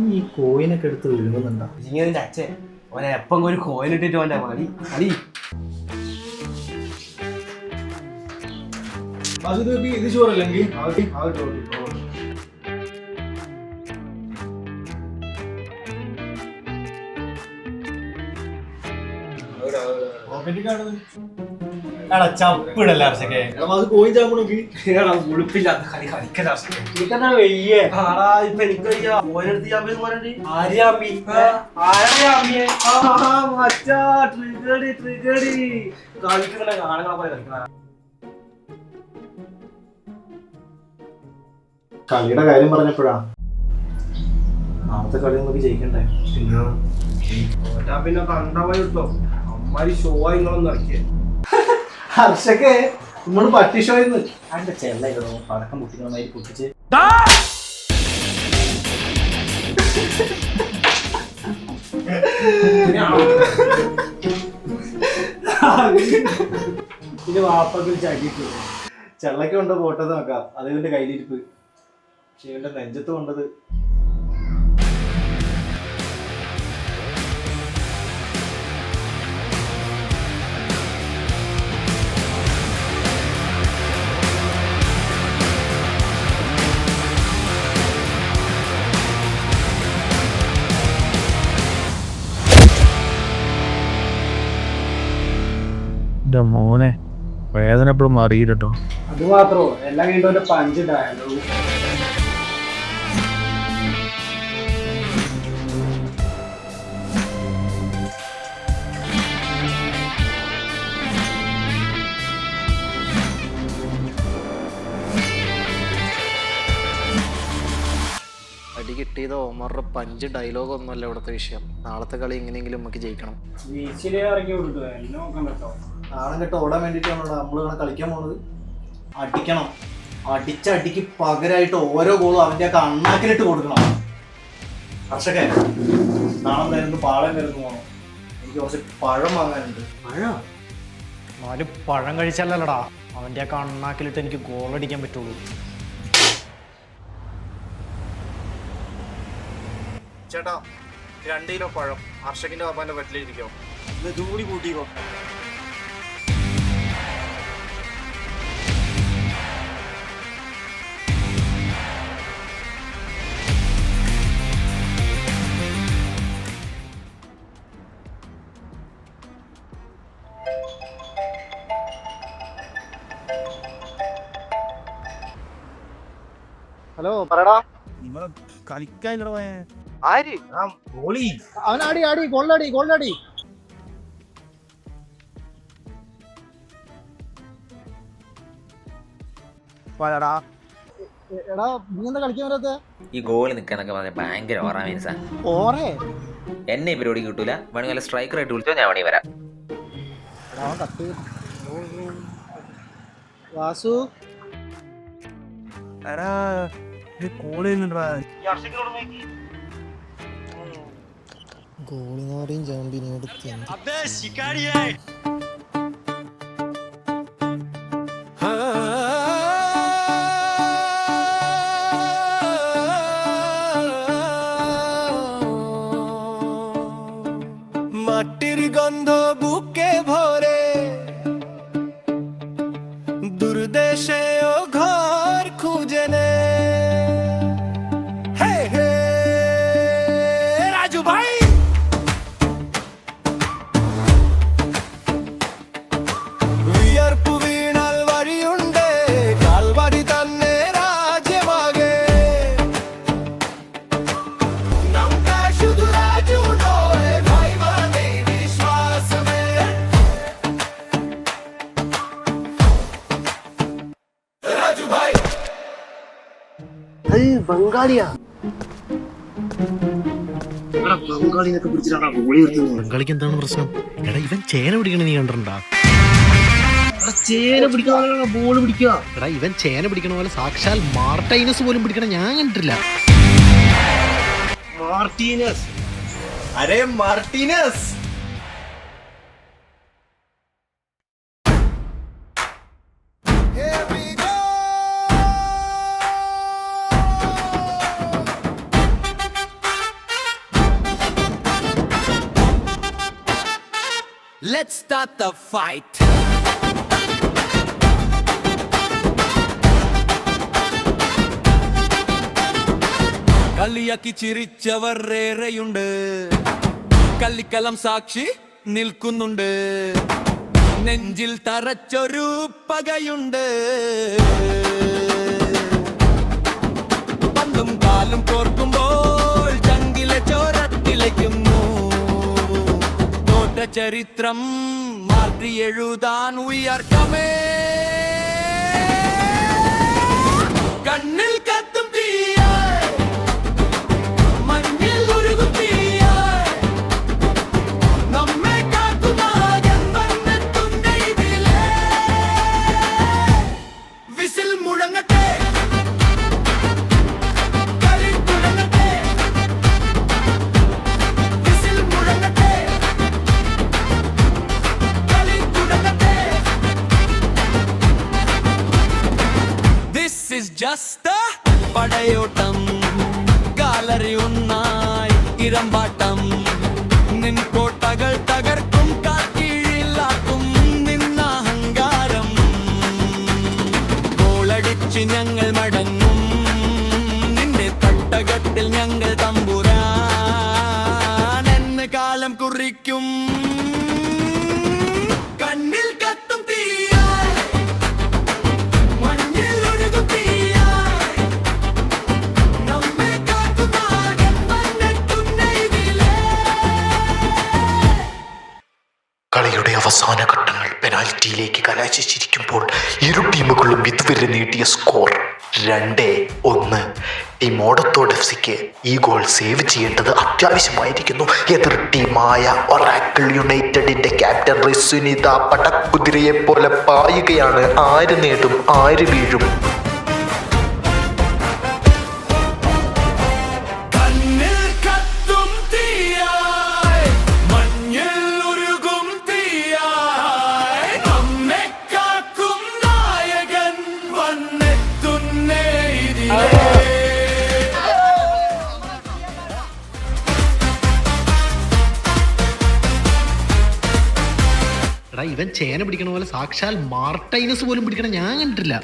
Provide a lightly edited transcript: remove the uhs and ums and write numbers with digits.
ഈ കോയിനൊക്കെ എടുത്ത് വിഴുങ്ങുന്നുണ്ടോ? ഇങ്ങനെ അച്ഛൻ ഓനെ എപ്പം ഒരു കോയിൻ ഇട്ടിട്ട് ഓൻ്റെ മതി മതി. ഇത് ചോറല്ലെങ്കിൽ ചപ്പിടല്ല കോയിൻ ചാമ്പണോക്കി ഉളുപ്പില്ലാത്ത കളി കളിക്കല കളിയുടെ കാര്യം പറഞ്ഞപ്പോഴാ നാളത്തെ കളി നമുക്ക് ജയിക്കണ്ടേ? പിന്നെ കണ്ടവൻ കിട്ടോ അമ്മാരി ഷോ ആയിങ്ങളൊന്നും ഇറക്കിയേ. ഹർഷക്കെ നമ്മള് പട്ടി ഷോയിന്ന് അതിന്റെ ചെല്ലോ പടക്കം പൊട്ടിക്കണമായി പൊട്ടിച്ച് ഇത് വാപ്പത്തിൽ ചകിട്ട് ചെള്ളക്ക് കൊണ്ട് പോട്ടത് നോക്കാം. അത് ഇവന്റെ കയ്യിലിരിപ്പ്. പക്ഷെ ഇവന്റെ നെഞ്ചത്ത് കൊണ്ടത് മോനെ വേദന എപ്പോഴും അറിയില്ലട്ടോ. അത് മാത്രോ എല്ലാം കഴിഞ്ഞ പഞ്ച് ഡയലോഗ്. അടി കിട്ടിയത് ഓമറുടെ പഞ്ച് ഡയലോഗ് ഒന്നുമല്ല ഇവിടുത്തെ വിഷയം. നാളത്തെ കളി എങ്ങനെയെങ്കിലും നമുക്ക് ജയിക്കണം. നാളെ കേട്ട് ഓടാൻ വേണ്ടിയിട്ടാണോ നമ്മളിങ്ങനെ കളിക്കാൻ പോണത്? അടിക്കണം. അടിച്ചടിക്ക് പകരമായിട്ട് ഓരോ ഗോളും അവൻ്റെ ഒക്കെ അണ്ണാക്കിലിട്ട് കൊടുക്കണം. കർഷകൻ നാളെ എന്തായാലും പാളം വരുന്നു പോകണം. എനിക്ക് കുറച്ച് പഴം വാങ്ങാനുണ്ട്. പഴം? 4 പഴം കഴിച്ചാലല്ലടാ അവൻ്റെ ഒക്കെ അണ്ണാക്കിലിട്ട് എനിക്ക് ഗോളടിക്കാൻ പറ്റുള്ളൂ. ചേട്ടാ 2 കിലോ പഴം ഹർഷകിന്റെ പാപ്പാന്റെ പറ്റിലിരിക്കോ? ഇതും കൂടി കൂട്ടിക്കോ. ഹലോ പറടാ. കളിക്കാനില്ലട ആര്? അവനാടി ആടി ഗോൾഡാടി ഗോൾഡാടി. എടാ നീ എന്താ കളിക്കാൻ വരാത്തെ? ഈ ഗോളി നിൽക്കാന്നൊക്കെ പറഞ്ഞ ഭയങ്കര ഓറാ മീൻസാ. ഓറേ എന്നെ ഈ പരിപാടി കിട്ടൂല. വേണമെങ്കിൽ വല്ല സ്ട്രൈക്കറായിട്ട് വിളിച്ചോ, ഞാൻ വേണമെങ്കിൽ വരാം. വാസു ഗോളിനോടെയും ജാമ്പിനോട് মাটির গন্ধ বুকে ভরে দূরদেশে ও ঘর খুঁজে নে। হে হে রাজু ভাই വിയർപ്പു വീണാൽ വഴിയുണ്ട് കാൽവരി തന്നെ രാജ്യമാകെ നമുക്ക് ശുദ്ധ രാജുണ്ടോ ബംഗാളിയാ? ബംഗാളിനൊക്കെ പിടിച്ചിട്ടാണ് ഗോളി നിർത്തുന്നത്. ബംഗാളിക്ക് എന്താണ് പ്രശ്നം? എടാ ഇവൻ ചേന പിടിക്കണ നീ കണ്ടിട്ടുണ്ടാ? ചേന പിടിക്കാതെ ബോൾ പിടിക്കുക. എടാ ഇവൻ ചേന പിടിക്കണ പോലെ സാക്ഷാൽ മാർട്ടൈനസ് പോലും പിടിക്കണ ഞാൻ കണ്ടിട്ടില്ല. മാർട്ടീനസ്. അരേ Martinez. let's start the fight. കളിയാക്കി ചിരിച്ചവർ ഏറെയുണ്ട്, കല്ലിക്കലം സാക്ഷി നിൽക്കുന്നുണ്ട്, നെഞ്ചിൽ തറച്ചൊരു പകയുണ്ട്. പന്തും കാലും കോർക്കുമ്പോൾ ചങ്കിലെ ചോരത്തിളയ്ക്കുന്നു, തോറ്റ ചരിത്രം മാറ്റി എഴുതാൻ we are coming. കണ്ണിൽ കത്തും തീയായി, മഞ്ഞിൽ ഉരുകും തീയായി, നമ്മെ കാക്കുന്ന വന്നെത്തുന്ന ഇതിലേ. വിസിൽ മുഴങ്ങട്ടെ, കളി തുടങ്ങട്ടെ, വിസിൽ മുഴങ്ങട്ടെ, കളി തുടങ്ങട്ടെ. This is just a പടയോട്ടം, ഗാലറി ഒന്നായി ഇരമ്പാട്ടം, നിൻ കോട്ടകൾ തകർക്കും, കാൽക്കീഴിലാക്കും നിന്നഹങ്കാരം. ഗോളടിച്ച് ഞങ്ങൾ മടങ്ങും, നിന്റെ തട്ടകത്തിൽ ഞങ്ങൾ തമ്പുരാൻ എന്ന് കാലം കുറിക്കും. കണ്ണിൽ കത്തും തീയായി, മഞ്ഞിൽ ഒഴുകും തീയായി, നമ്മെ കാക്കുന്ന വന്നെത്തുന്ന ഇതിലേ. കളിയുടെ അവസാന ഘട്ടങ്ങൾ പെനാൽറ്റിയിലേക്ക് കലാശിച്ചിരിക്കുമ്പോൾ ഇരു ടീമുകളും ഇതുവരെ നേടിയ സ്കോർ 2-1. ടീം ഓടത്തോട് എഫ്സിക്ക് ഈ ഗോൾ സേവ് ചെയ്യേണ്ടത് അത്യാവശ്യമായിരിക്കുന്നു. എതിർ ടീമായ ഒറാക്കിൾ യുണൈറ്റഡിന്റെ ക്യാപ്റ്റൻ റിസുനിത പടക്കുതിരയെ പോലെ പായുകയാണ്. ആര് നേടും, ആര് വീഴും? കണ്ണിൽ കത്തും തീയായി, മഞ്ഞിൽ ഉരുകും തീയായി, നമ്മെ കാക്കും നായകൻ വന്നെത്തുന്ന ഇതിലേ. എടാ ഇവൻ ചേന പിടിക്കണ പോലെ സാക്ഷാൽ മാർട്ടൈനസ് പോലും പിടിക്കണ ഞാൻ കണ്ടിട്ടില്ല.